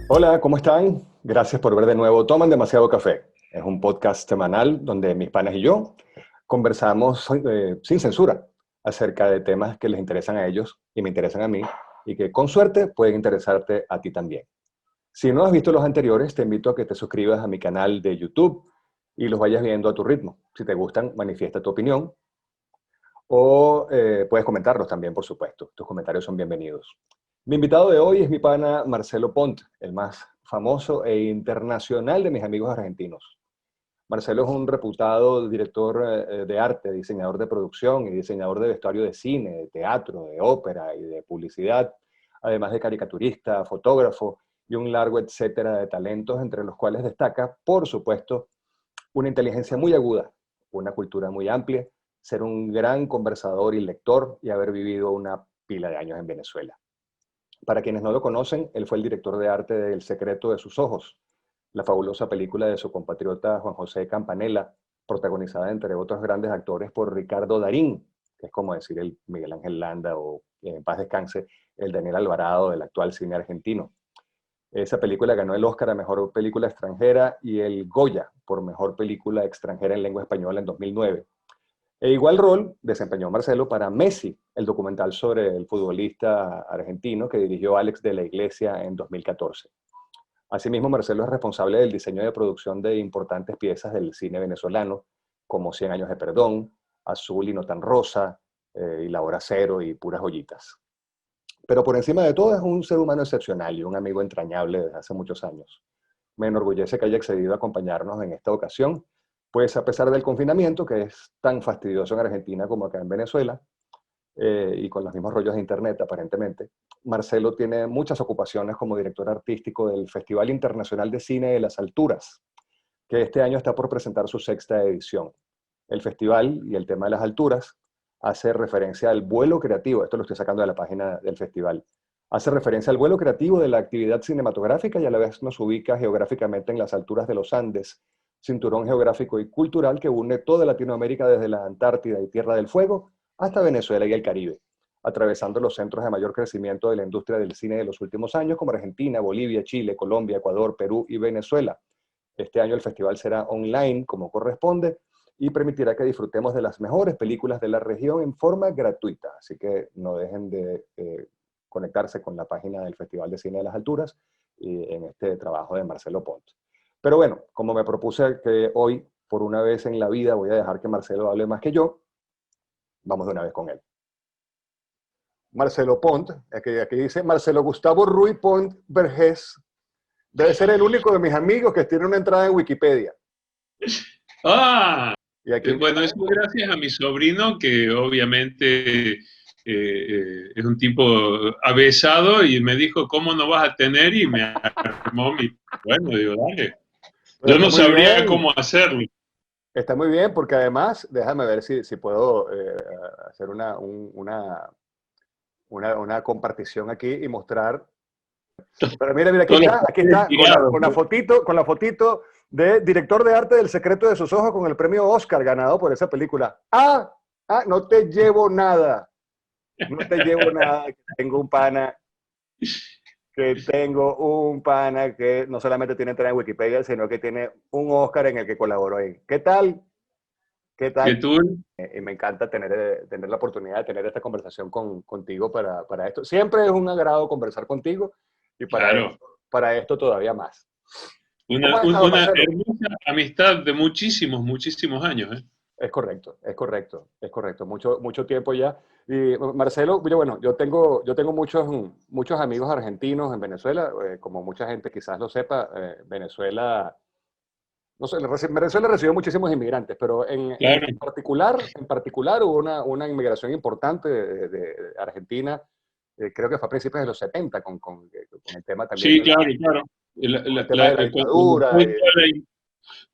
Hola, ¿cómo están? Gracias por ver de nuevo Toman Demasiado Café. Es un podcast semanal donde mis panas y yo conversamos sin censura acerca de temas que les interesan a ellos y me interesan a mí y que con suerte pueden interesarte a ti también. Si no has visto los anteriores, te invito a que te suscribas a mi canal de YouTube y los vayas viendo a tu ritmo. Si te gustan, manifiesta tu opinión o puedes comentarlos también, por supuesto. Tus comentarios son bienvenidos. Mi invitado de hoy es mi pana Marcelo Pont, el más famoso e internacional de mis amigos argentinos. Marcelo es un reputado director de arte, diseñador de producción y diseñador de vestuario de cine, de teatro, de ópera y de publicidad, además de caricaturista, fotógrafo y un largo etcétera de talentos, entre los cuales destaca, por supuesto, una inteligencia muy aguda, una cultura muy amplia, ser un gran conversador y lector y haber vivido una pila de años en Venezuela. Para quienes no lo conocen, él fue el director de arte de El secreto de sus ojos, la fabulosa película de su compatriota Juan José Campanella, protagonizada entre otros grandes actores por Ricardo Darín, que es como decir el Miguel Ángel Landa o en paz descanse el Daniel Alvarado del actual cine argentino. Esa película ganó el Oscar a Mejor Película Extranjera y el Goya por Mejor Película Extranjera en Lengua Española en 2009. E igual rol desempeñó Marcelo para Messi, el documental sobre el futbolista argentino que dirigió Alex de la Iglesia en 2014. Asimismo, Marcelo es responsable del diseño de producción de importantes piezas del cine venezolano, como Cien años de perdón, Azul y no tan rosa, y La hora cero y Puras joyitas. Pero por encima de todo es un ser humano excepcional y un amigo entrañable desde hace muchos años. Me enorgullece que haya accedido a acompañarnos en esta ocasión, pues a pesar del confinamiento, que es tan fastidioso en Argentina como acá en Venezuela, y con los mismos rollos de internet aparentemente, Marcelo tiene muchas ocupaciones como director artístico del Festival Internacional de Cine de las Alturas, que este año está por presentar su sexta edición. El festival y el tema de las alturas hace referencia al vuelo creativo, esto lo estoy sacando de la página del festival, hace referencia al vuelo creativo de la actividad cinematográfica y a la vez nos ubica geográficamente en las alturas de los Andes, cinturón geográfico y cultural que une toda Latinoamérica desde la Antártida y Tierra del Fuego hasta Venezuela y el Caribe, atravesando los centros de mayor crecimiento de la industria del cine de los últimos años como Argentina, Bolivia, Chile, Colombia, Ecuador, Perú y Venezuela. Este año el festival será online como corresponde y permitirá que disfrutemos de las mejores películas de la región en forma gratuita. Así que no dejen de conectarse con la página del Festival de Cine de las Alturas y en este trabajo de Marcelo Pont. Pero bueno, como me propuse que hoy, por una vez en la vida, voy a dejar que Marcelo hable más que yo, vamos de una vez con él. Marcelo Pont, aquí dice Marcelo Gustavo Ruy Pont Vergés, debe ser el único de mis amigos que tiene una entrada en Wikipedia. Ah, Y aquí bueno, empieza eso gracias a mi sobrino, que obviamente es un tipo avesado y me dijo, ¿cómo no vas a tener? Y me armó mi... Bueno, digo, dale. pero Yo está no muy sabría bien, cómo hacerlo. está muy bien porque además, déjame ver si puedo hacer una compartición aquí y mostrar. Pero mira, Todos los aquí papeles está, tirados, ¿no? con la fotito de director de arte del secreto de sus ojos con el premio Oscar ganado por esa película. No te llevo nada, no te llevo nada, que tengo un pana que no solamente tiene entrada en Wikipedia, sino que tiene un Oscar en el que colaboró ahí. ¿Qué tal? ¿Qué Que tal? tú, Y me encanta tener la oportunidad de tener esta conversación contigo para esto. Siempre es un agrado conversar contigo y claro, para esto todavía más. ¿Cómo una, has estado, una Marcelo? hermosa amistad de muchísimos, muchísimos años, ¿eh? Es correcto, es correcto, es correcto. Mucho tiempo ya. Y Marcelo, yo tengo muchos amigos argentinos en Venezuela, como mucha gente quizás lo sepa, Venezuela, no sé, Venezuela recibió muchísimos inmigrantes, pero Claro. en particular hubo una inmigración importante de Argentina, creo que fue a principios de los 70 con el tema también Sí, claro, claro. con el tema de la dictadura. Fue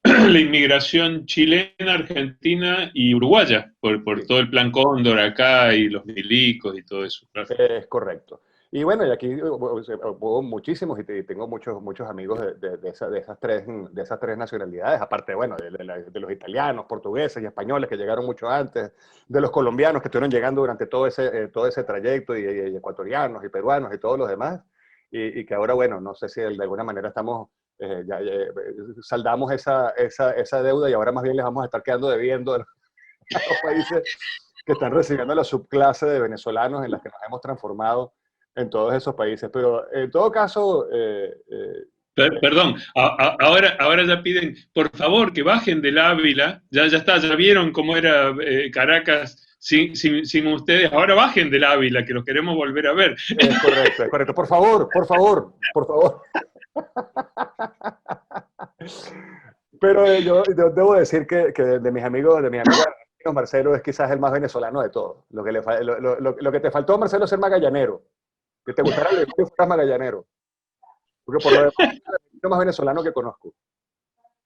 toda la inmigración chilena, argentina y uruguaya, por todo el plan Cóndor acá y los milicos y todo eso, claro. Es correcto. Y bueno, y aquí hubo muchísimos y tengo muchos amigos de esas tres nacionalidades, aparte, bueno, de los italianos, portugueses y españoles que llegaron mucho antes, de los colombianos que estuvieron llegando durante todo ese trayecto, y ecuatorianos y peruanos y todos los demás. y que ahora, bueno, no sé si de alguna manera estamos, saldamos esa deuda y ahora más bien les vamos a estar quedando debiendo a los países que están recibiendo la subclase de venezolanos en las que nos hemos transformado en todos esos países. Pero en todo caso, Perdón, ahora ya piden, por favor, que bajen del Ávila. Ya está, ya vieron cómo era Caracas sin ustedes. Ahora bajen del Ávila, que los queremos volver a ver. es correcto, es correcto. Por favor, por favor, por favor. Pero yo debo decir que de mis amigos argentinos, Marcelo es quizás el más venezolano de todos. Lo que te faltó, Marcelo, es ser magallanero. Que te gustara el que fueras magallanero. Porque por lo demás, es lo más venezolano que conozco.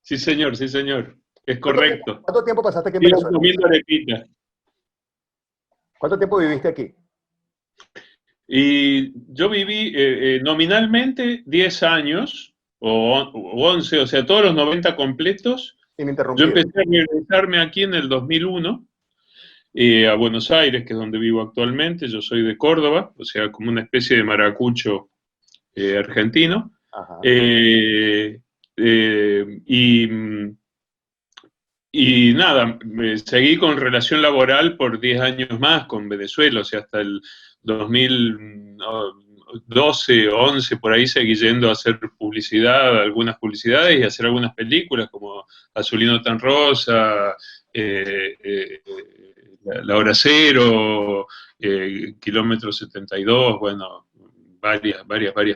Sí, señor, sí, señor. Es correcto. ¿Cuánto tiempo pasaste aquí en Sigo Venezuela? comiendo arepita. ¿Cuánto tiempo viviste aquí? Y yo viví nominalmente 10 años, o 11, o sea, todos los 90 completos. Yo Ininterrumpido. empecé a regresarme aquí en el 2001, a Buenos Aires, que es donde vivo actualmente. Yo soy de Córdoba, o sea, como una especie de maracucho argentino. Ajá. Y nada, seguí con relación laboral por 10 años más con Venezuela, o sea, hasta el 2012 o 11, por ahí seguí yendo a hacer publicidad, algunas publicidades y a hacer algunas películas como Azulino tan rosa, La hora cero, Kilómetro 72, bueno, varias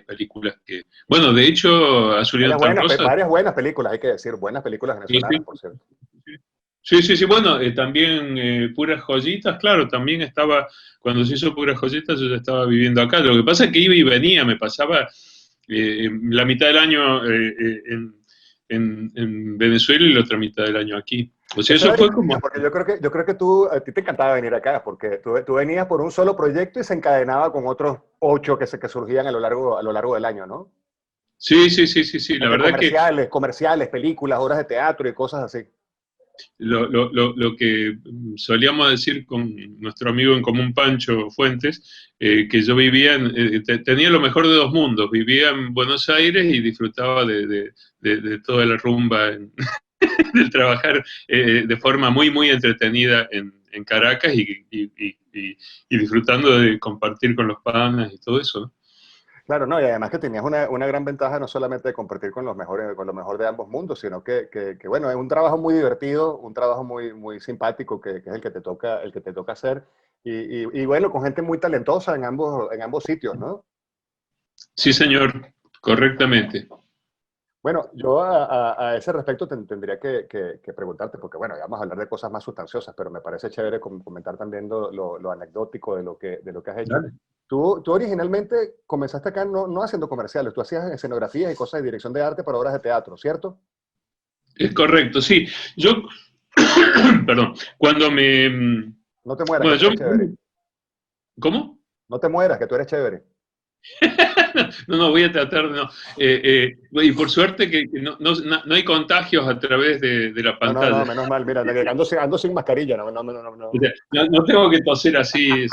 películas que... Bueno, de hecho, Azulino tan rosa... Varias buenas películas, hay que decir, buenas películas venezolanas, por cierto. Sí, bueno, también Puras Joyitas, claro, también estaba, cuando se hizo Puras Joyitas yo ya estaba viviendo acá. Lo que pasa es que iba y venía, me pasaba la mitad del año en Venezuela y la otra mitad del año aquí. O sea, eso fue como... Porque yo creo que a ti te encantaba venir acá, porque tú venías por un solo proyecto y se encadenaba con otros 8 que surgían a lo largo del año, ¿no? Sí, la verdad comerciales, películas, obras de teatro y cosas así. Lo que solíamos decir con nuestro amigo en común Pancho Fuentes, que yo vivía, tenía lo mejor de dos mundos, vivía en Buenos Aires y disfrutaba de toda la rumba, de trabajar de forma muy entretenida en Caracas y disfrutando de compartir con los panas y todo eso, ¿no? Claro, no, y además que tenías una gran ventaja no solamente de compartir con lo mejor de ambos mundos, sino que bueno, es un trabajo muy divertido, un trabajo muy simpático que es el que te toca hacer, y bueno, con gente muy talentosa en ambos sitios, ¿no? Sí, señor, correctamente. Bueno, yo a ese respecto tendría que preguntarte, porque bueno, ya vamos a hablar de cosas más sustanciosas, pero me parece chévere comentar también lo anecdótico de lo que has hecho. Dale. Tú originalmente comenzaste acá no haciendo comerciales, tú hacías escenografías y cosas de dirección de arte para obras de teatro, ¿cierto? Es correcto, sí. Yo, perdón, cuando me... No te mueras, Bueno, que tú eres chévere. ¿Cómo? No te mueras, que tú eres chévere. No, voy a tratar de no. Y por suerte que no hay contagios a través de la pantalla. No, menos mal, mira, ando sin mascarilla, no. No tengo que toser así.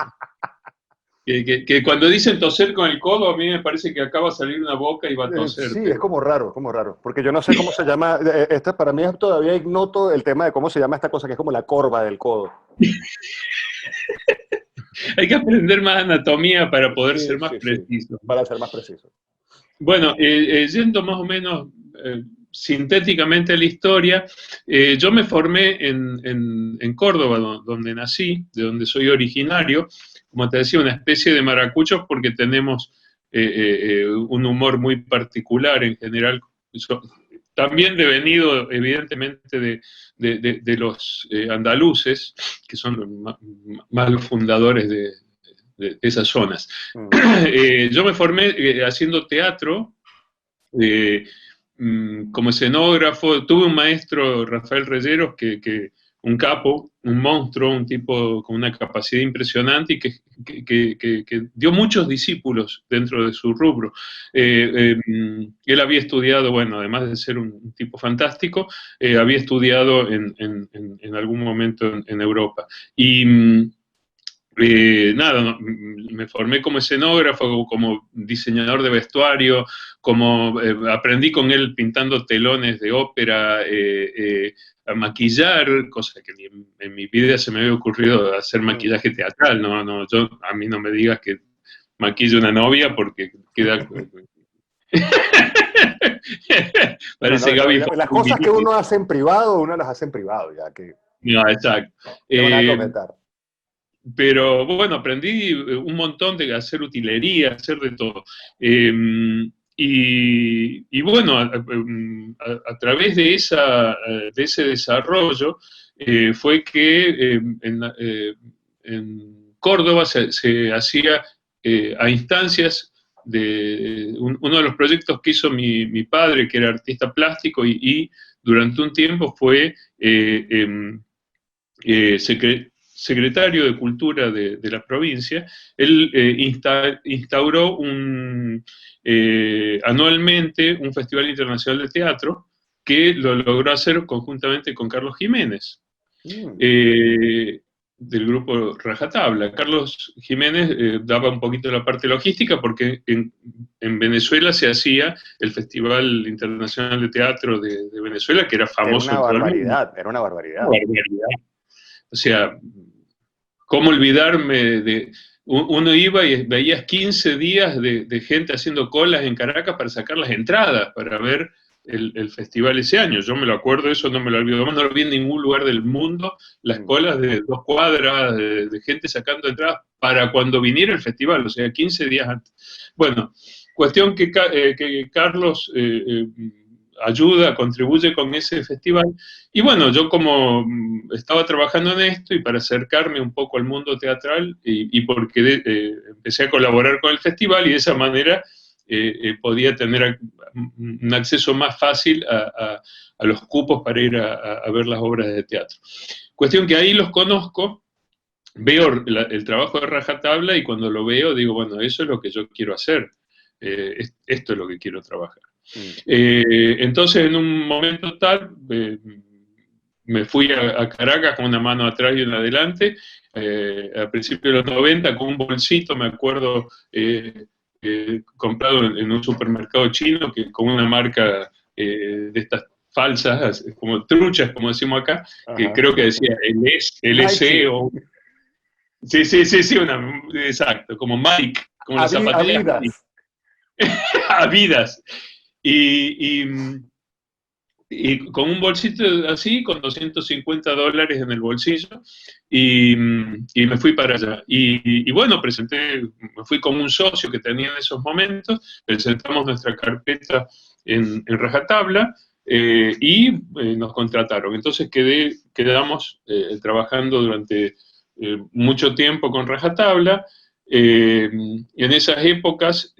Que cuando dicen toser con el codo, a mí me parece que acaba de salir una boca y va a toser. Sí, es como raro, porque yo no sé cómo se llama, para mí es todavía ignoto el tema de cómo se llama esta cosa, que es como la corva del codo. Hay que aprender más anatomía para poder ser más preciso. Para ser más preciso. Bueno, yendo más o menos sintéticamente a la historia, yo me formé en Córdoba, donde nací, de donde soy originario, como te decía, una especie de maracuchos porque tenemos un humor muy particular en general, también devenido evidentemente de los andaluces, que son más los fundadores de esas zonas. Yo me formé haciendo teatro, como escenógrafo. Tuve un maestro, Rafael Reyeros, un capo, un monstruo, un tipo con una capacidad impresionante y que dio muchos discípulos dentro de su rubro. Él había estudiado, bueno, además de ser un tipo fantástico, había estudiado en algún momento en Europa. Y Nada, me formé como escenógrafo, como diseñador de vestuario, aprendí con él pintando telones de ópera, a maquillar, cosa que ni en mi vida se me había ocurrido hacer maquillaje teatral, no, a mí no me digas que maquille una novia porque queda... Parece no, Gaby. las cosas que uno hace en privado, uno las hace en privado, ya que... No, exacto. No van a comentar. Pero bueno, aprendí un montón de hacer utilería, hacer de todo. Y bueno, a través de ese desarrollo fue que en Córdoba se hacía a instancias de uno de los proyectos que hizo mi padre, que era artista plástico, y durante un tiempo fue secretario de Cultura de la provincia. Él instauró anualmente un Festival Internacional de Teatro que lo logró hacer conjuntamente con Carlos Jiménez, del grupo Rajatabla. Carlos Jiménez daba un poquito de la parte logística porque en Venezuela se hacía el Festival Internacional de Teatro de Venezuela, que era famoso. Era una barbaridad. O sea, ¿cómo olvidarme de... Uno iba y veías 15 días de gente haciendo colas en Caracas para sacar las entradas, para ver el festival ese año. Yo me lo acuerdo, eso no me lo olvido más, no lo vi en ningún lugar del mundo, las colas de 2 cuadras de gente sacando entradas para cuando viniera el festival, o sea, 15 días antes. Bueno, cuestión que Carlos... ayuda, contribuye con ese festival. Y bueno, yo como estaba trabajando en esto y para acercarme un poco al mundo teatral y porque empecé a colaborar con el festival y de esa manera podía tener un acceso más fácil a los cupos para ir a ver las obras de teatro. Cuestión que ahí los conozco, veo el trabajo de Rajatabla y cuando lo veo digo, bueno, eso es lo que yo quiero hacer, esto es lo que quiero trabajar. Entonces, en un momento tal, me fui a Caracas con una mano atrás y una adelante, a principios de los 90, con un bolsito, me acuerdo, comprado en un supermercado chino, con una marca de estas falsas, como truchas, como decimos acá, que creo que decía LC o... Sí, exacto, como Mike, como las zapatillas. Adidas. Y con un bolsito así, con $250 en el bolsillo, y me fui para allá. Y bueno, me fui con un socio que tenía en esos momentos, presentamos nuestra carpeta en Rajatabla, y nos contrataron. Entonces quedamos trabajando durante mucho tiempo con Rajatabla. En esas épocas,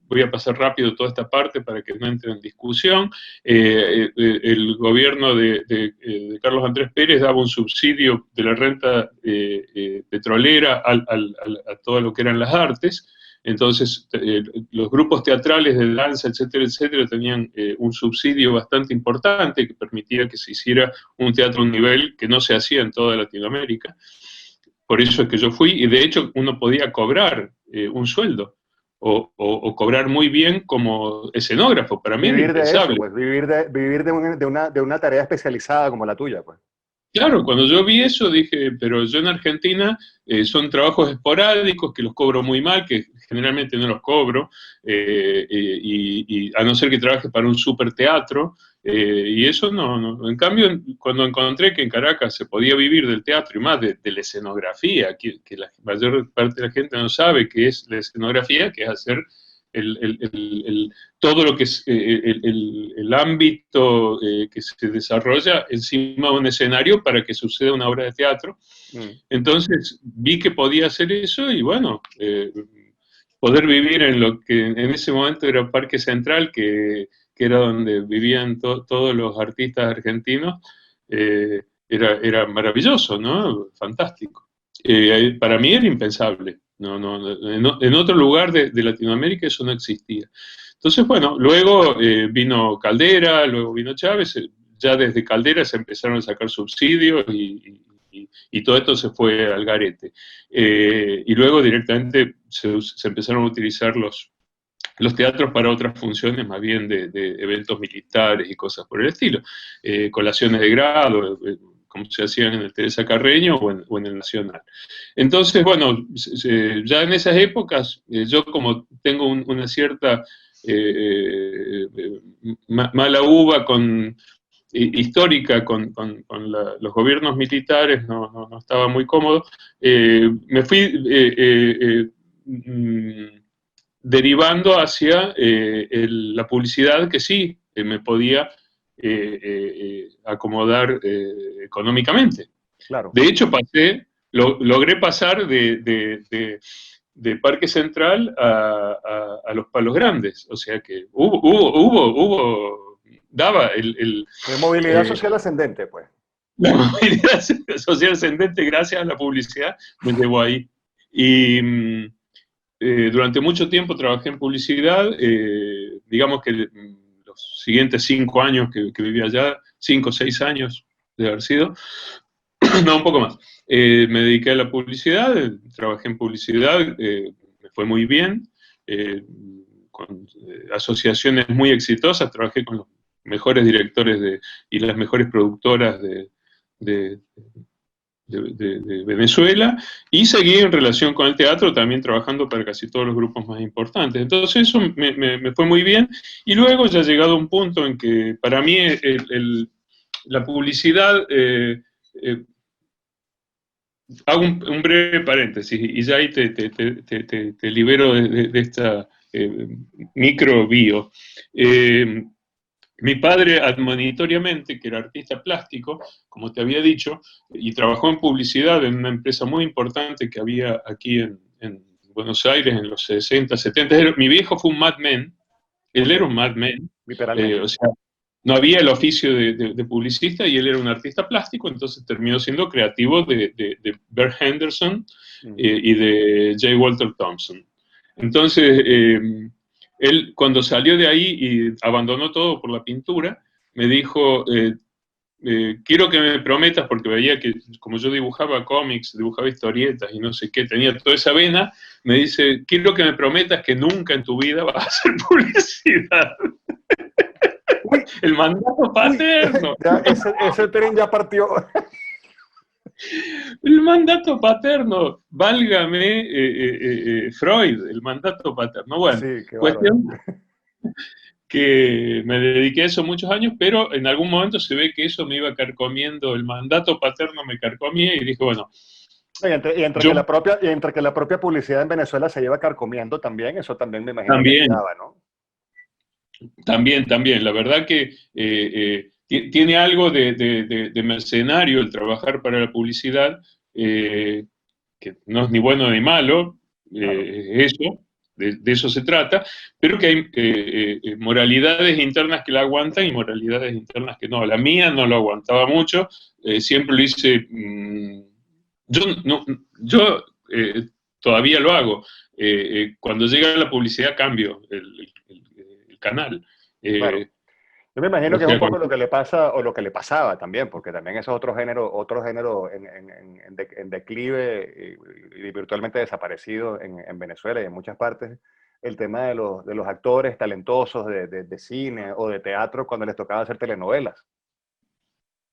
voy a pasar rápido toda esta parte para que no entre en discusión, el gobierno de Carlos Andrés Pérez daba un subsidio de la renta petrolera a todo lo que eran las artes. Entonces, los grupos teatrales de danza, etcétera, tenían un subsidio bastante importante que permitía que se hiciera un teatro a un nivel que no se hacía en toda Latinoamérica. Por eso es que yo fui, y de hecho uno podía cobrar un sueldo, o cobrar muy bien como escenógrafo. Para mí era impensable. Vivir de una tarea especializada como la tuya, pues. Claro, cuando yo vi eso dije, pero yo en Argentina son trabajos esporádicos que los cobro muy mal, que generalmente no los cobro, y a no ser que trabaje para un super teatro, y eso no. En cambio, cuando encontré que en Caracas se podía vivir del teatro y más de la escenografía, que la mayor parte de la gente no sabe qué es la escenografía, que es hacer todo lo que es el ámbito que se desarrolla encima de un escenario para que suceda una obra de teatro. Entonces vi que podía hacer eso y bueno, poder vivir en lo que en ese momento era Parque Central, que era donde vivían todos los artistas argentinos, era maravilloso, ¿no? Fantástico. Para mí era impensable. En otro lugar de Latinoamérica eso no existía. Entonces, bueno, luego vino Caldera, luego vino Chávez, ya desde Caldera se empezaron a sacar subsidios y y todo esto se fue al garete. Y luego directamente se empezaron a utilizar los teatros para otras funciones, más bien de eventos militares y cosas por el estilo. Colaciones de grado, como se hacían en el Teresa Carreño o en el Nacional. Entonces, bueno, ya en esas épocas, yo como tengo una cierta mala uva histórica con los gobiernos militares, no estaba muy cómodo, me fui derivando hacia la publicidad, que sí me podía acomodar económicamente. Claro. De hecho, logré pasar de Parque Central a los Palos Grandes, o sea que daba De movilidad social ascendente, pues. la movilidad social ascendente gracias a la publicidad, me llevó ahí. Y durante mucho tiempo trabajé en publicidad, digamos que los siguientes 5 años que viví allá, 5 o 6 años de haber sido, no, un poco más. Me dediqué a la publicidad, trabajé en publicidad, me fue muy bien, con asociaciones muy exitosas, trabajé con los mejores directores y las mejores productoras de Venezuela, y seguí en relación con el teatro, también trabajando para casi todos los grupos más importantes. Entonces eso me fue muy bien, y luego ya ha llegado un punto en que para mí la publicidad... hago un breve paréntesis y ya ahí te libero de esta micro bio. Mi padre admonitoriamente, que era artista plástico, como te había dicho, y trabajó en publicidad en una empresa muy importante que había aquí en Buenos Aires en los 60, 70. Mi viejo fue un madman, él era un madman, Literalmente. o sea, no había el oficio de publicista y él era un artista plástico, entonces terminó siendo creativo de Bert Henderson y de J. Walter Thompson. Entonces, él cuando salió de ahí y abandonó todo por la pintura, me dijo, quiero que me prometas, porque veía que como yo dibujaba cómics, dibujaba historietas y no sé qué, tenía toda esa vena, me dice, quiero que me prometas que nunca en tu vida vas a hacer publicidad. Uy, el mandato paterno. Ya, ese tren ya partió. El mandato paterno, válgame Freud, el mandato paterno. Bueno, Sí, qué cuestión que me dediqué a eso muchos años, pero en algún momento se ve que eso me iba carcomiendo, el mandato paterno me carcomía y dije, bueno. Entre que la propia publicidad en Venezuela se lleva carcomiendo también, eso también me imagino también, que ayudaba, ¿no? También. La verdad que tiene algo de mercenario el trabajar para la publicidad, que no es ni bueno ni malo, Claro. eso, de eso se trata, pero que hay moralidades internas que la aguantan y moralidades internas que no. La mía no lo aguantaba mucho, siempre lo hice. Yo todavía lo hago. Cuando llega la publicidad cambio el canal. Claro. Yo me imagino O que es un sea, poco lo que le pasa o lo que le pasaba también, porque también eso es otro género en declive y virtualmente desaparecido en Venezuela y en muchas partes. El tema de los actores talentosos de cine o de teatro cuando les tocaba hacer telenovelas.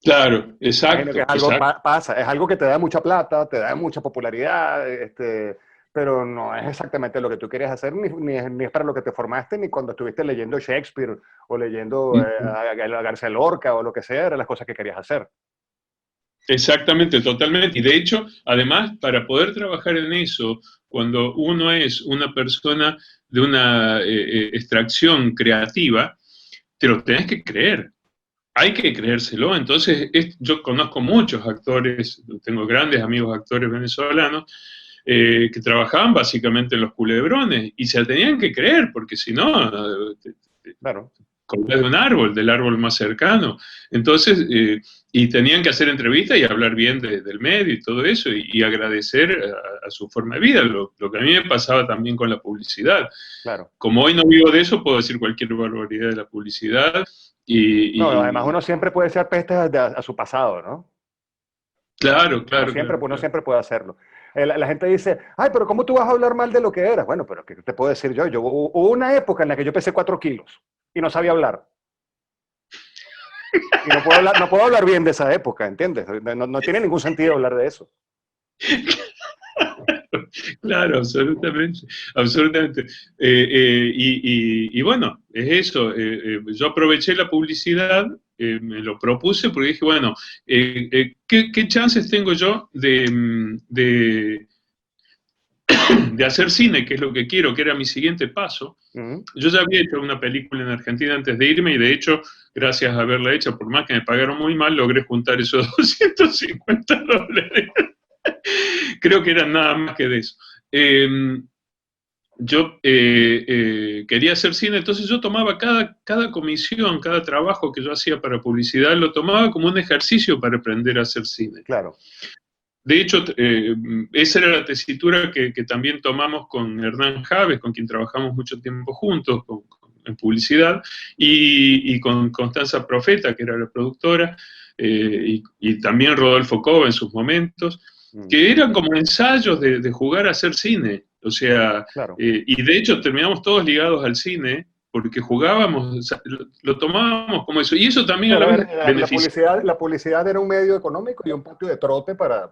claro, Imagino que exacto, es algo pasa, es algo que te da mucha plata, te da mucha popularidad, pero no es exactamente lo que tú querías hacer, ni es para lo que te formaste, ni cuando estuviste leyendo Shakespeare o leyendo a García Lorca o lo que sea, eran las cosas que querías hacer. Exactamente, totalmente. Y de hecho, además, para poder trabajar en eso, cuando uno es una persona de una extracción creativa, te lo tenés que creer. Hay que creérselo. Entonces, yo conozco muchos actores, tengo grandes amigos actores venezolanos, que trabajaban básicamente en los culebrones y se tenían que creer, porque si no, Claro. colgar de un árbol, del árbol más cercano. Entonces, y tenían que hacer entrevistas y hablar bien del medio y todo eso, y agradecer a su forma de vida, lo que a mí me pasaba también con la publicidad. Claro. Como hoy no vivo de eso, puedo decir cualquier barbaridad de la publicidad. No, además uno siempre puede ser peste a su pasado, ¿no? Claro, claro, Siempre, claro, uno claro. siempre puede hacerlo. La gente dice, ay, pero ¿cómo tú vas a hablar mal de lo que eras? Bueno, pero ¿qué te puedo decir yo? Hubo una época en la que yo pesé 4 kilos y no sabía hablar. Y no puedo hablar bien de esa época, ¿entiendes? No tiene ningún sentido hablar de eso. Claro, absolutamente, absolutamente. Y bueno, es eso. Yo aproveché la publicidad, me lo propuse porque dije, bueno, ¿qué chances tengo yo de hacer cine, que es lo que quiero, que era mi siguiente paso? Ujú. Yo ya había hecho una película en Argentina antes de irme y de hecho, gracias a haberla hecho, por más que me pagaron muy mal, logré juntar esos $250. Creo que eran nada más que de eso. Eh, yo quería hacer cine, entonces yo tomaba cada comisión, cada trabajo que yo hacía para publicidad, lo tomaba como un ejercicio para aprender a hacer cine. Claro. De hecho, esa era la tesitura que también tomamos con Hernán Javes, con quien trabajamos mucho tiempo juntos en publicidad, y con Constanza Profeta, que era la productora, y también Rodolfo Cova en sus momentos, Mm, que eran como ensayos de jugar a hacer cine. O sea, claro. y de hecho terminamos todos ligados al cine, porque jugábamos, o sea, lo tomábamos como eso, y eso también a la Claro, vez beneficiaba. la publicidad era un medio económico y un patio de trote para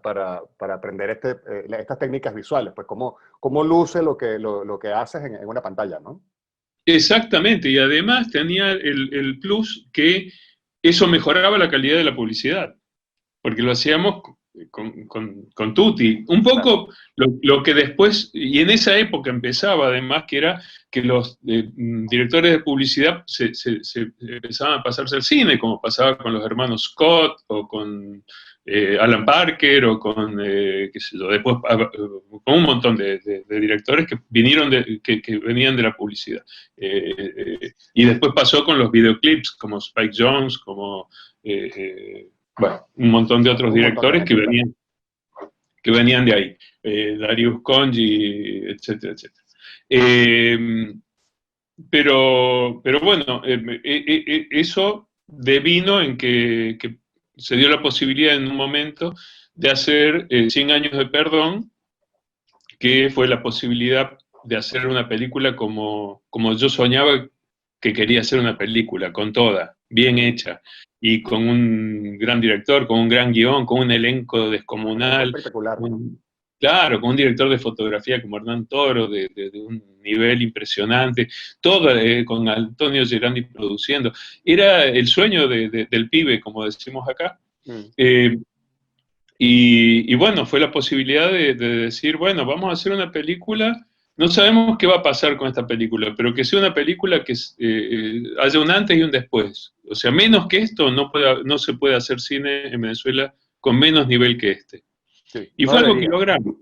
aprender estas técnicas visuales, pues cómo luce lo que haces en una pantalla, ¿no? Exactamente, y además tenía el plus que eso mejoraba la calidad de la publicidad, porque lo hacíamos con Tutti. Un Claro. poco lo que después, y en esa época empezaba además, que era que los directores de publicidad se empezaban a pasarse al cine, como pasaba con los hermanos Scott o con Alan Parker o con, qué sé yo, después con un montón de directores que vinieron que venían de la publicidad. Y después pasó con los videoclips, como Spike Jonze, como bueno, un montón de otros Un montón de directores gente, claro. que venían de ahí, Darius Conji, etcétera, etcétera. Eh, pero bueno, eso devino en que se dio la posibilidad en un momento de hacer 100 años de perdón, que fue la posibilidad de hacer una película como yo soñaba que quería hacer una película, con toda, bien Mm, hecha, y con un gran director, con un gran guión, con un elenco un elenco descomunal, espectacular. claro, con un director de fotografía como Hernán Toro, de un nivel impresionante, todo con Antonio Gerandi produciendo. Era el sueño del pibe, como decimos acá. Mm, Eh, y bueno, fue la posibilidad de decir, bueno, vamos a hacer una película, no sabemos qué va a pasar con esta película, pero que sea una película que haya un antes y un después. O sea, menos que esto no se puede hacer cine en Venezuela con menos nivel que este. sí, Y no fue algo que debería. logramos.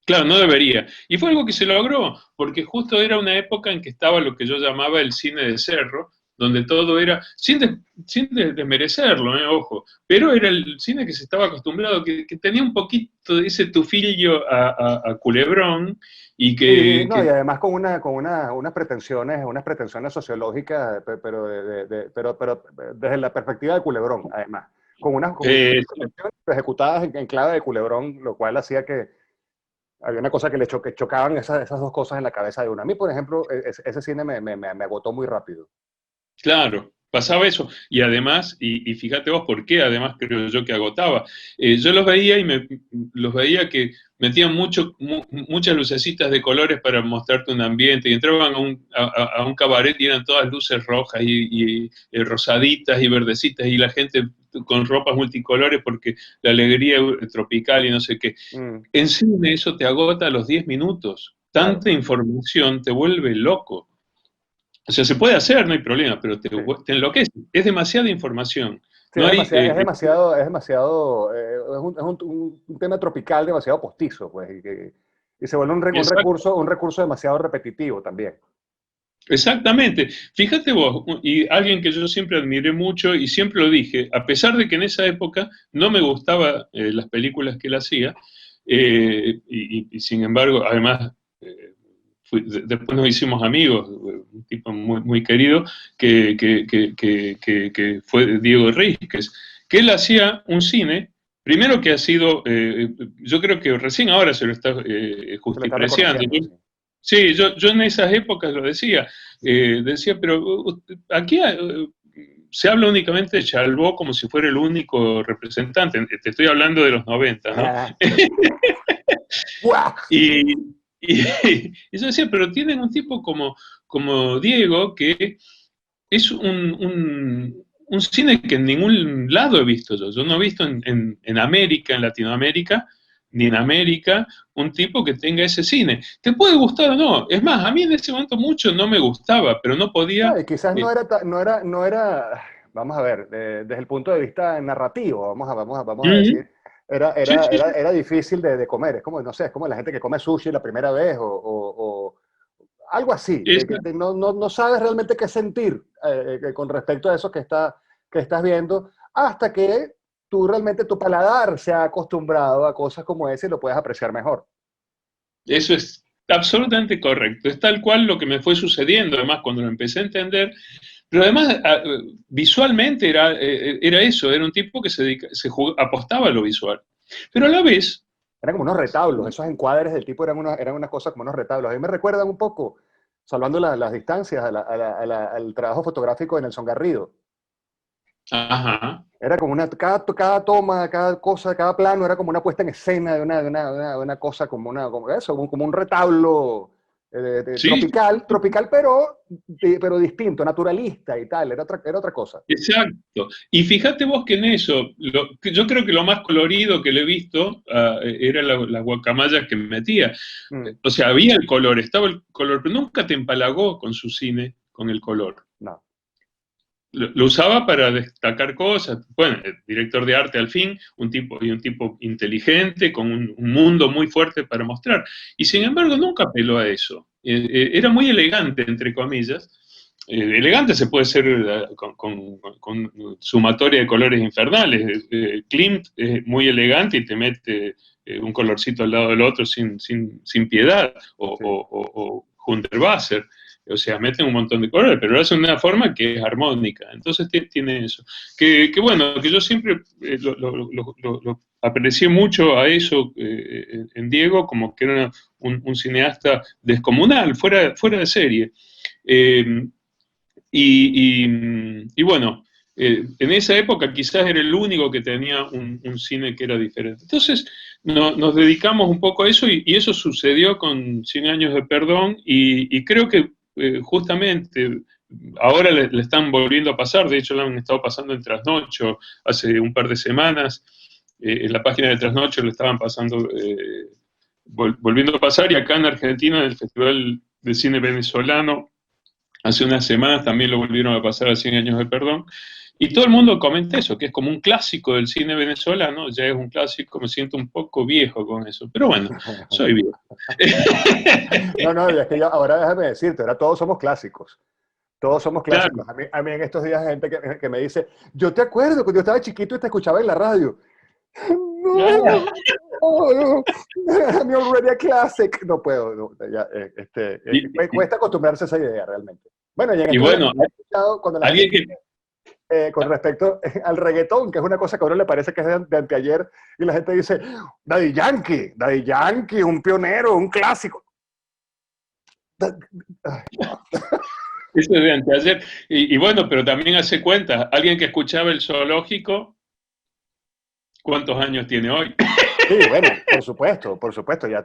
Claro, no debería. Y fue algo que se logró, porque justo era una época en que estaba lo que yo llamaba el cine de cerro, donde todo era, sin desmerecerlo, ojo, pero era el cine que se estaba acostumbrado, que tenía un poquito de ese tufillo a Culebrón, y Sí, no, y que además unas pretensiones sociológicas, pero desde la perspectiva de Culebrón, además, con unas eh, pretensiones ejecutadas en clave de Culebrón, lo cual hacía que había una cosa que que chocaban esas dos cosas en la cabeza de uno. A mí, por ejemplo, ese cine me agotó muy rápido. claro, pasaba eso. Y además, y fíjate vos por qué, además creo yo que agotaba. Yo los veía los veía que metían muchas lucecitas de colores para mostrarte un ambiente y entraban a un cabaret y eran todas luces rojas y rosaditas y verdecitas y la gente con ropas multicolores porque la alegría tropical y no sé qué. Mm, En cine eso te agota a los 10 minutos. claro, Tanta información te vuelve loco. O sea, se puede hacer, no hay problema, pero sí. te enloquece. Es demasiada información. Sí, No hay. un tema tropical demasiado postizo, pues, y se vuelve Exact- un recurso demasiado repetitivo también. Exactamente. Fíjate vos, y alguien que yo siempre admiré mucho y siempre lo dije, a pesar de que en esa época no me gustaban las películas que él hacía, y sin embargo, además, después nos hicimos amigos, un tipo muy, muy querido, que fue Diego Rísquez, que él hacía un cine primero que ha sido, yo creo que recién ahora se lo está Se le está justipreciando. reconociendo, sí. Sí, yo en esas épocas lo decía, pero aquí se habla únicamente de Chalbaud como si fuera el único representante, te estoy hablando de los 90, ¿no? ¡Guau! Y, y, y yo decía, pero tienen un tipo como Diego que es un cine que en ningún lado he visto yo. Yo no he visto en América, en Latinoamérica, ni en América, un tipo que tenga ese cine. ¿Te puede gustar o no? Es más, a mí en ese momento mucho no me gustaba, pero no podía. No, y quizás eh, no era, vamos a ver, desde el punto de vista narrativo, vamos a mm, decir, sí, sí, sí. era difícil de comer. Es como, no sé, es como la gente que come sushi la primera vez o algo así, que no sabes realmente qué sentir con respecto a eso que estás viendo, hasta que tú realmente tu paladar se ha acostumbrado a cosas como esa y lo puedes apreciar mejor. Eso es absolutamente correcto. Es tal cual lo que me fue sucediendo, además, cuando lo empecé a entender. Pero además, visualmente era eso, era un tipo que apostaba a lo visual. Pero a la vez, Eran como unos retablos, esos encuadres del tipo eran una cosa como unos retablos. A mí me recuerdan un poco, salvando las distancias, al trabajo fotográfico de Nelson Garrido. ajá, Era como cada toma, cada cosa, cada plano era como una puesta en escena de una cosa, como eso, como un retablo sí, tropical pero distinto, naturalista y tal, era otra cosa. exacto. Y fíjate vos que en eso, yo creo que lo más colorido que le he visto era las guacamayas que metía. Mm, O sea, había el color, estaba el color, pero nunca te empalagó con su cine, con el color. no. Lo usaba para destacar cosas. Bueno, el director de arte al fin, un tipo inteligente, con un mundo muy fuerte para mostrar. Y sin embargo, nunca apeló a eso. Era muy elegante, entre comillas. Elegante se puede ser con sumatoria de colores infernales. Klimt es muy elegante y te mete un colorcito al lado del otro sin piedad. Sí. O Hundertwasser. O sea, meten un montón de colores, pero lo hacen de una forma que es armónica. Entonces tiene eso. Que bueno, que yo siempre lo aprecié mucho a eso en Diego, como que era un cineasta descomunal, fuera de serie. Eh, y bueno, en esa época quizás era el único que tenía un cine que era diferente. Entonces nos dedicamos un poco a eso y eso sucedió con 100 años de perdón y creo que justamente ahora le están volviendo a pasar, de hecho lo han estado pasando en Trasnocho hace un par de semanas, en la página de Trasnocho lo estaban pasando, volviendo a pasar y acá en Argentina en el Festival de Cine Venezolano hace unas semanas también lo volvieron a pasar a 100 años de perdón. Y todo el mundo comenta eso, que es como un clásico del cine venezolano, ya es un clásico, me siento un poco viejo con eso, pero bueno, soy viejo. No, es que ahora déjame decirte, ahora todos somos clásicos. Todos somos Claro, clásicos. A mí en estos días hay gente que me dice, yo te acuerdo cuando yo estaba chiquito y te escuchaba en la radio. No, no, I'm already a classic. No puedo, no, ya, y, me cuesta acostumbrarse a esa idea realmente. Bueno, y en y estos días bueno, he escuchado cuando la gente alguien que... con respecto al reggaetón, que es una cosa que a uno le parece que es de anteayer, y la gente dice, Daddy Yankee, un pionero, un clásico. Ay, no. Eso es de anteayer. Y bueno, pero también hace cuenta, alguien que escuchaba el zoológico, ¿cuántos años tiene hoy? Sí, bueno, por supuesto, ya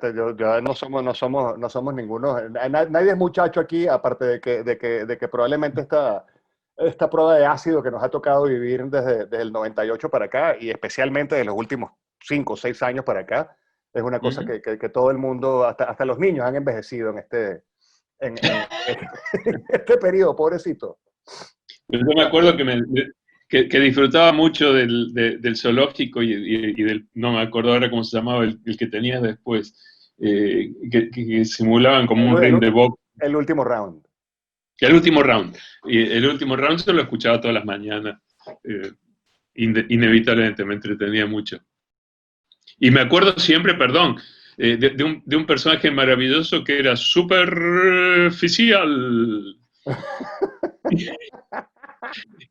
no somos ninguno, nadie es muchacho aquí, aparte de que probablemente esta prueba de ácido que nos ha tocado vivir desde el 98 para acá, y especialmente de los últimos 5 o 6 años para acá, es una Uh cosa -huh. que todo el mundo, hasta los niños han envejecido en este periodo, pobrecito. Yo me acuerdo que disfrutaba mucho del zoológico y del, no me acuerdo ahora cómo se llamaba, el que tenías después, que simulaban como un El, ring el, de box. el último round. El último round. Y el último round se lo escuchaba todas las mañanas. Eh, Inevitablemente me entretenía mucho. Y me acuerdo siempre, perdón, de un personaje maravilloso que era superficial.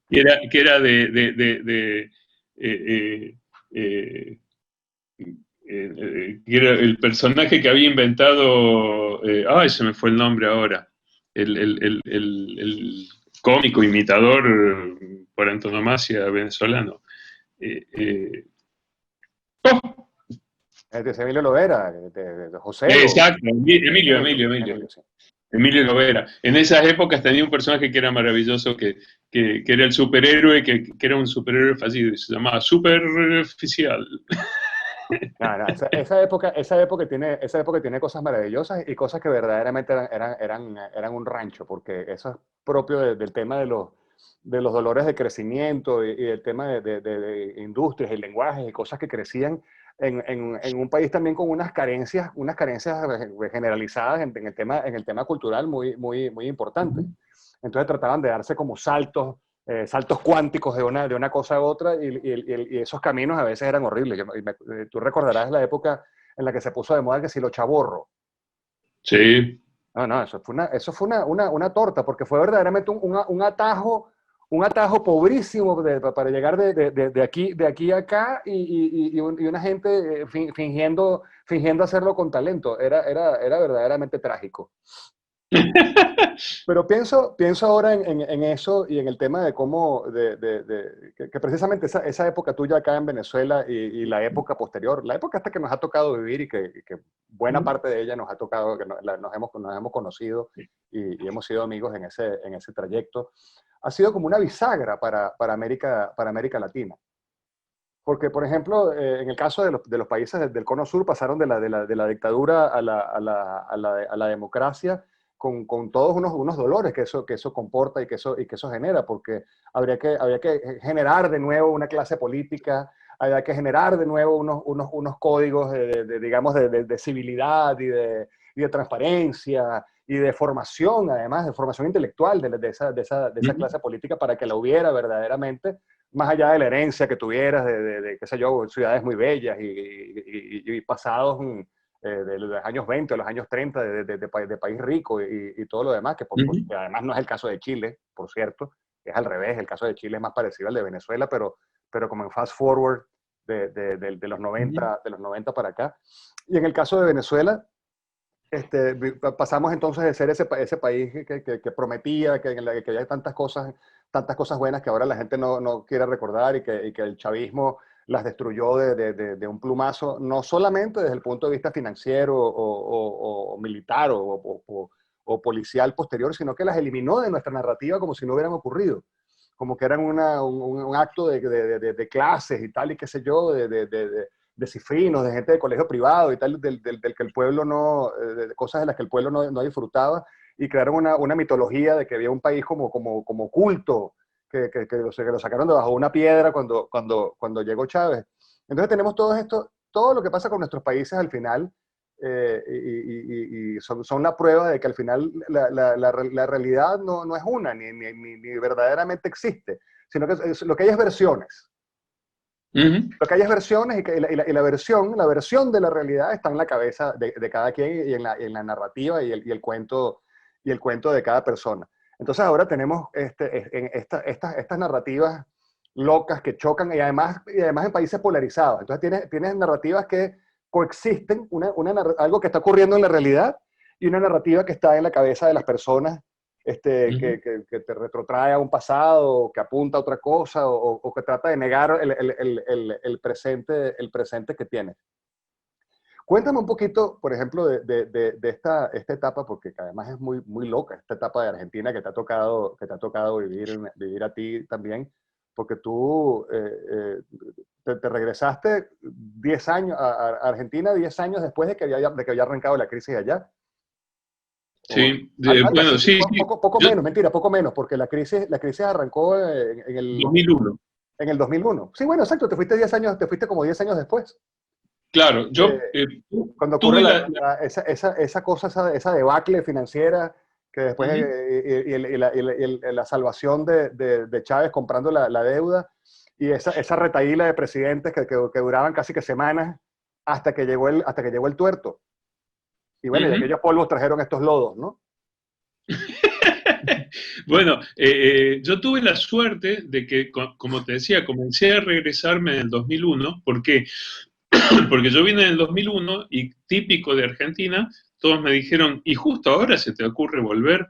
Que era de era el personaje que había inventado, ay, se me fue el nombre ahora, el cómico imitador por antonomasia venezolano. Oh, De Emilio Lovera, de José. exacto, Emilio. Sí. Emilio Lovera. En esas épocas tenía un personaje que era maravilloso, que era el superhéroe, que era un superhéroe fallido, y se llamaba Superficial. No, esa época tiene cosas maravillosas y cosas que verdaderamente eran un rancho, porque eso es propio del tema de los dolores de crecimiento y el tema de industrias y lenguajes y cosas que crecían en un país también con unas carencias generalizadas en el tema cultural muy importantes. Entonces trataban de darse como saltos cuánticos de una cosa a otra y esos caminos a veces eran horribles. Tú recordarás la época en la que se puso de moda que si lo chaborro. Sí. No, eso fue una torta, porque fue verdaderamente un atajo pobrísimo para llegar de aquí a acá y una gente fingiendo hacerlo con talento. Era verdaderamente trágico. Pero pienso ahora en eso y en el tema de cómo, que precisamente esa época tuya acá en Venezuela y la época posterior, la época hasta que nos ha tocado vivir y que buena parte de ella nos ha tocado, que nos hemos conocido y hemos sido amigos en ese trayecto, ha sido como una bisagra para América Latina. Porque, por ejemplo, en el caso de los países del Cono Sur pasaron de la dictadura a la democracia con todos unos dolores que eso comporta y que eso genera, porque había que generar de nuevo una clase política, había que generar de nuevo unos códigos digamos, de civilidad y de transparencia y de formación, además, de formación intelectual de esa clase política para que la hubiera verdaderamente, más allá de la herencia que tuvieras qué sé yo, ciudades muy bellas y pasados de los años 20 a los años 30 de país rico y todo lo demás, que además no es el caso de Chile, por cierto, es al revés, el caso de Chile es más parecido al de Venezuela, pero como en fast forward de los 90 para acá. Y en el caso de Venezuela, pasamos entonces de ser ese país que prometía, que había tantas cosas buenas que ahora la gente no quiere recordar y que el chavismo las destruyó de un plumazo, no solamente desde el punto de vista financiero o militar o policial posterior, sino que las eliminó de nuestra narrativa como si no hubieran ocurrido, como que eran un acto de clases y tal, y qué sé yo, de cifrinos, de gente de colegio privado y tal, del que el pueblo de cosas de las que el pueblo no disfrutaba, y crearon una mitología de que había un país como oculto, que lo sacaron debajo de una piedra cuando llegó Chávez. Entonces tenemos todo lo que pasa con nuestros países al final, y son la prueba de que al final la realidad no es una, ni verdaderamente existe, sino que lo que hay es versiones. Lo que hay es versiones y la versión de la realidad está en la cabeza de cada quien y en la narrativa y el cuento de cada persona. Entonces ahora tenemos estas narrativas locas que chocan y además en países polarizados. Entonces tienes narrativas que coexisten, algo que está ocurriendo en la realidad y una narrativa que está en la cabeza de las personas, que te retrotrae a un pasado, que apunta a otra cosa o que trata de negar el presente que tienes. Cuéntame un poquito, por ejemplo, de esta etapa, porque además es muy loca, esta etapa de Argentina que te ha tocado vivir a ti también, porque tú te regresaste 10 años a Argentina 10 años después de que había arrancado la crisis allá. Sí, bueno, sí. Poco menos, porque la crisis arrancó en el 2001. En el 2001. Sí, bueno, exacto, te fuiste como 10 años después. Claro, yo cuando ocurre esa cosa, esa debacle financiera, que después la salvación de Chávez comprando la deuda, y esa retaíla de presidentes que duraban casi que semanas hasta que llegó el tuerto. Y bueno, y aquellos polvos trajeron estos lodos, ¿no? Bueno, yo tuve la suerte de que, como te decía, comencé a regresarme en el 2001. ¿Por qué? Porque yo vine en el 2001 y típico de Argentina, todos me dijeron, ¿y justo ahora se te ocurre volver?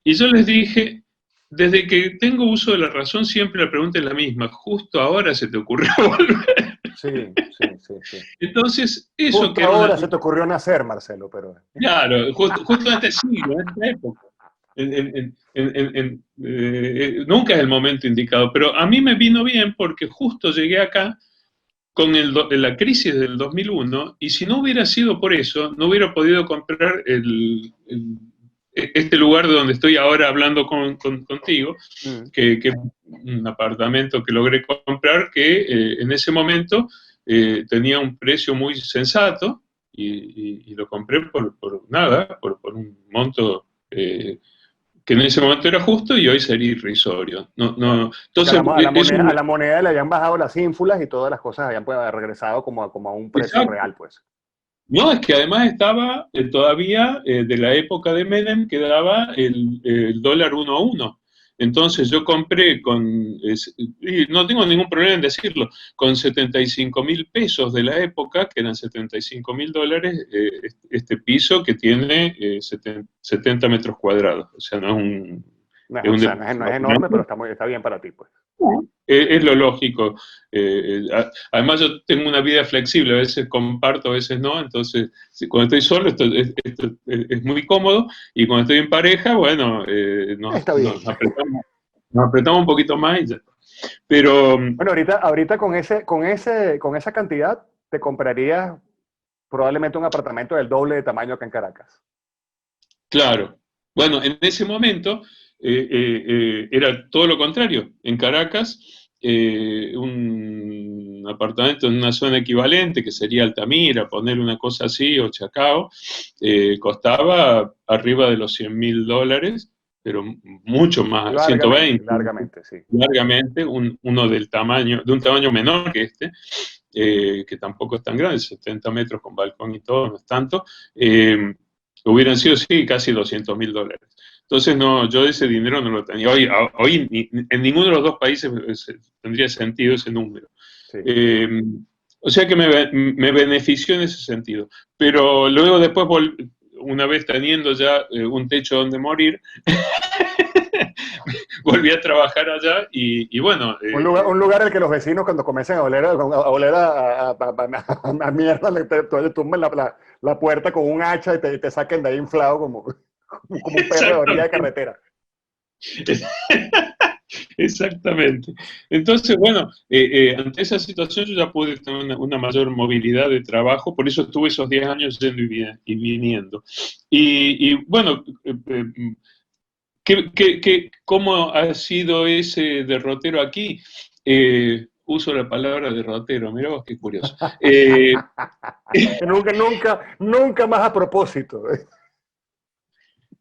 Y yo les dije, desde que tengo uso de la razón, siempre la pregunta es la misma, ¿justo ahora se te ocurrió volver? Sí, sí, sí, sí. Entonces, eso Justo que era ahora se te ocurrió nacer, Marcelo, pero... claro, justo en este siglo, en esta época. Nunca es el momento indicado, pero a mí me vino bien porque justo llegué acá con la crisis del 2001 y si no hubiera sido por eso, no hubiera podido comprar este lugar de donde estoy ahora hablando contigo, que es un apartamento que logré comprar que en ese momento tenía un precio muy sensato y lo compré por nada, por un monto que en ese momento era justo y hoy sería irrisorio. No, Claro. no, Porque entonces, a la moneda le habían bajado las ínfulas y todas las cosas habían pues, regresado como a un precio exacto. real, pues. No, es que además estaba todavía de la época de Menem que daba el dólar 1 a 1. Entonces yo compré y no tengo ningún problema en decirlo, con 75.000 pesos de la época, que eran 75.000 dólares, este piso que tiene 70 metros cuadrados. O sea, no es No es, es o un sea, no es enorme, pero departamento. está bien para ti, pues. Es lo lógico. Además, yo tengo una vida flexible, a veces comparto, a veces no, entonces cuando estoy solo esto es muy cómodo y cuando estoy en pareja, bueno, Está bien. nos apretamos un poquito más y ya. Pero, Bueno, ahorita con esa cantidad te comprarías probablemente un apartamento del doble de tamaño que en Caracas. claro, bueno, en ese momento era todo lo contrario. En Caracas, un apartamento en una zona equivalente, que sería Altamira, poner una cosa así, o Chacao, costaba arriba de los 100.000 dólares, pero mucho más, Largamente, 120, largamente, sí. largamente, uno de un tamaño menor que este, que tampoco es tan grande, 70 metros con balcón y todo, no es tanto. Hubieran sido, sí, casi 200.000 dólares. Entonces, no, yo ese dinero no lo tenía. Hoy en ninguno de los dos países tendría sentido ese número. Sí. Eh, o sea que me benefició en ese sentido. Pero luego después, una vez teniendo ya un techo donde morir, volví a trabajar allá y bueno. Un lugar al que los vecinos cuando comiencen a oler a mierda, te tumben la puerta con un hacha y te saquen de ahí inflado como un perro de orilla de carretera. Exactamente. Entonces, bueno, ante esa situación yo ya pude tener una mayor movilidad de trabajo, por eso estuve esos 10 años yendo y viniendo. Y bueno, ¿cómo ha sido ese derrotero aquí? Uso la palabra derrotero, mirá vos qué curioso. Nunca más a propósito.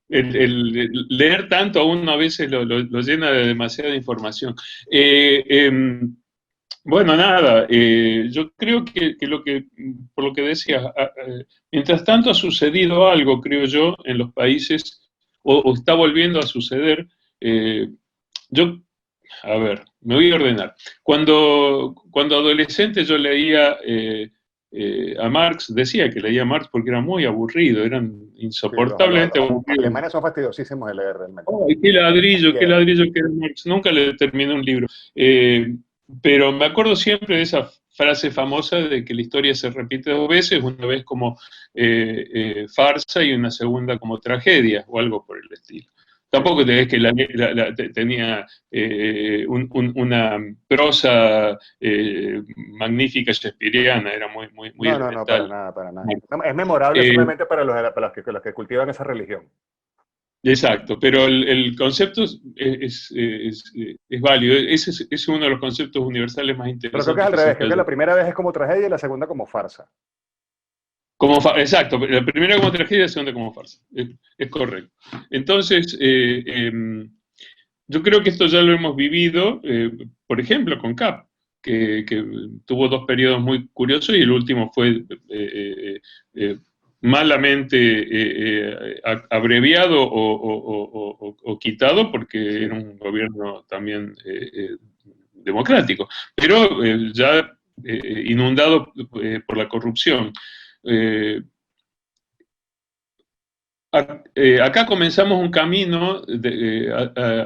El leer tanto a uno a veces lo llena de demasiada información. Bueno, nada, yo creo que por lo que decías, mientras tanto ha sucedido algo, creo yo, en los países, o está volviendo a suceder. Yo, a ver, me voy a ordenar. Cuando adolescente yo leía a Marx, decía que leía a Marx porque era muy aburrido, eran insoportablemente Los aburridos. alemanes son fastidiosísimos de leer realmente. ¡Ay, qué ladrillo que era Marx! Nunca le terminé un libro. Pero me acuerdo siempre de esa frase famosa de que la historia se repite dos veces, una vez como farsa y una segunda como tragedia, o algo por el estilo. Tampoco te ves que tenía una prosa magnífica shakespeariana, era muy No, elemental. para nada, para nada. Es memorable simplemente para los que cultivan esa religión. Exacto, pero el concepto es válido. Ese es uno de los conceptos universales más Pero creo que es interesantes al que revés. se Creo que la primera vez es como tragedia y la segunda como farsa. Exacto, la primera como tragedia y la segunda como farsa. Es correcto. Entonces, yo creo que esto ya lo hemos vivido, por ejemplo, con CAP, que tuvo dos periodos muy curiosos y el último fue malamente abreviado o quitado porque era un gobierno también democrático, pero ya inundado por la corrupción. Acá comenzamos un camino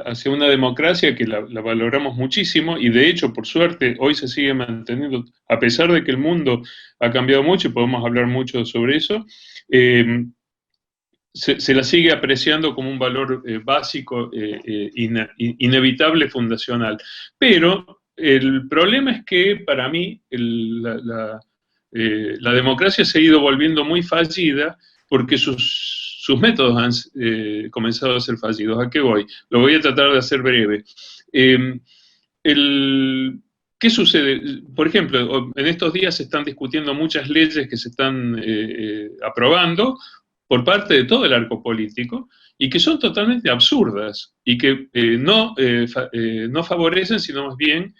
hacia una democracia que la valoramos muchísimo y de hecho, por suerte, hoy se sigue manteniendo, a pesar de que el mundo ha cambiado mucho y podemos hablar mucho sobre eso, se la sigue apreciando como un valor básico, inevitable, fundacional. Pero el problema es que para mí la democracia se ha ido volviendo muy fallida porque sus métodos han comenzado a ser fallidos. ¿A qué voy? Lo voy a tratar de hacer breve. ¿Qué sucede? Por ejemplo, en estos días se están discutiendo muchas leyes que se están aprobando por parte de todo el arco político y que son totalmente absurdas y que no favorecen, sino más bien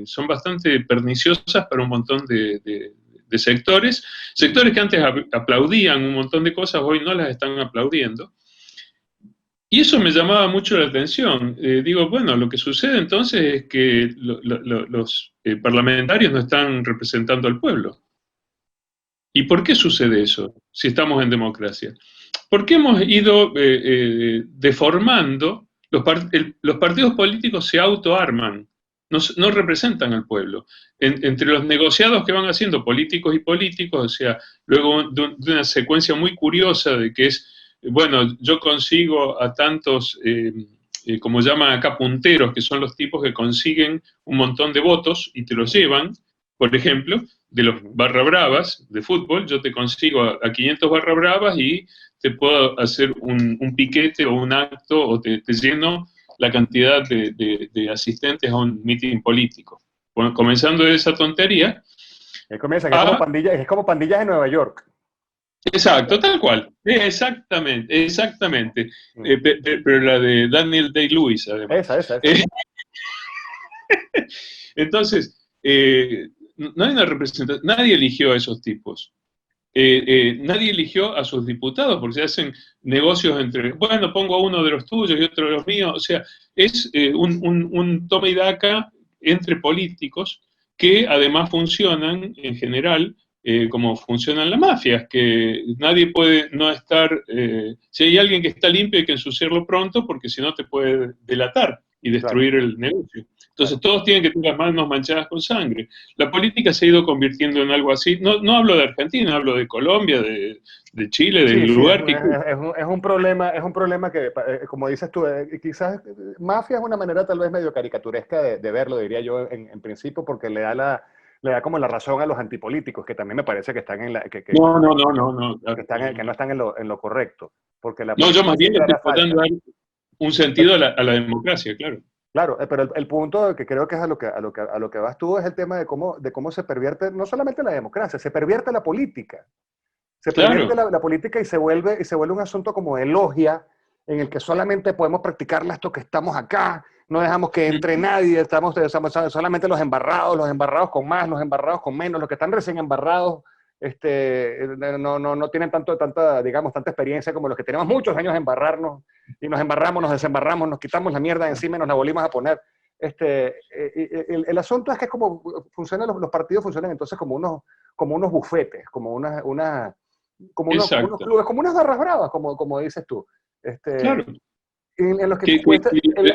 son bastante perniciosas para un montón de sectores que antes aplaudían un montón de cosas, hoy no las están aplaudiendo. Y eso me llamaba mucho la atención. Digo, bueno, lo que sucede entonces es que los parlamentarios no están representando al pueblo. ¿Y por qué sucede eso si estamos en democracia? Porque hemos ido deformando, los partidos políticos se autoarman, no representan al pueblo. Entre los negociados que van haciendo políticos y políticos, o sea, luego de una secuencia muy curiosa de que es, bueno, yo consigo a tantos, como llaman acá, punteros, que son los tipos que consiguen un montón de votos y te los llevan, por ejemplo, de los barra bravas de fútbol, yo te consigo a 500 barra bravas y te puedo hacer un piquete o un acto o te lleno la cantidad de asistentes a un meeting político. Bueno, comenzando de esa tontería. Comienza, es como pandillas en Nueva York. Exacto, tal cual. Exactamente. Pero la de Daniel Day-Lewis, además. Esa. Entonces, no hay una representación, nadie eligió a esos tipos. Nadie eligió a sus diputados porque se hacen negocios entre, bueno, pongo a uno de los tuyos y otro de los míos, o sea, es un toma y daca entre políticos que además funcionan en general como funcionan las mafias, que nadie puede no estar, si hay alguien que está limpio hay que ensuciarlo pronto porque si no te puede delatar y destruir el negocio. Entonces todos tienen que tener las manos manchadas con sangre. La política se ha ido convirtiendo en algo así. No hablo de Argentina, hablo de Colombia, de Chile, del lugar que... Es un problema que, como dices tú, quizás mafia es una manera tal vez medio caricaturesca de verlo, diría yo, en principio, porque le da como la razón a los antipolíticos, que también me parece que están en la... Que no están en lo correcto. Porque yo más bien estoy tratando de dar un sentido a la democracia, claro. Claro, pero el punto que creo que es a lo que vas tú es el tema de cómo se pervierte no solamente la democracia, se pervierte la política. Se pervierte la política y se vuelve un asunto como de logia en el que solamente podemos practicarla esto que estamos acá, no dejamos que entre nadie, estamos solamente los embarrados con más, los embarrados con menos, los que están recién embarrados no tienen tanta experiencia como los que tenemos muchos años de embarrarnos y nos embarramos, nos desembarramos, nos quitamos la mierda de encima y nos la volvimos a poner. El asunto es que es como funcionan los partidos, funcionan entonces como unos bufetes, como unos clubes, como unas barras bravas, como dices tú. Claro. En los que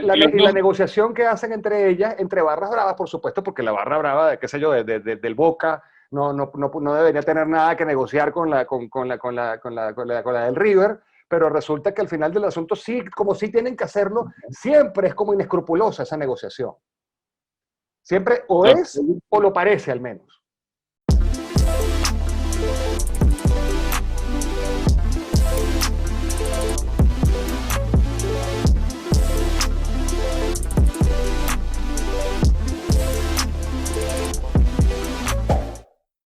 la negociación que hacen entre ellas, entre barras bravas, por supuesto, porque la barra brava, qué sé yo, del Boca, no debería tener nada que negociar con la del River, pero resulta que al final del asunto sí, como sí tienen que hacerlo, siempre es como inescrupulosa esa negociación. Siempre o es o lo parece al menos.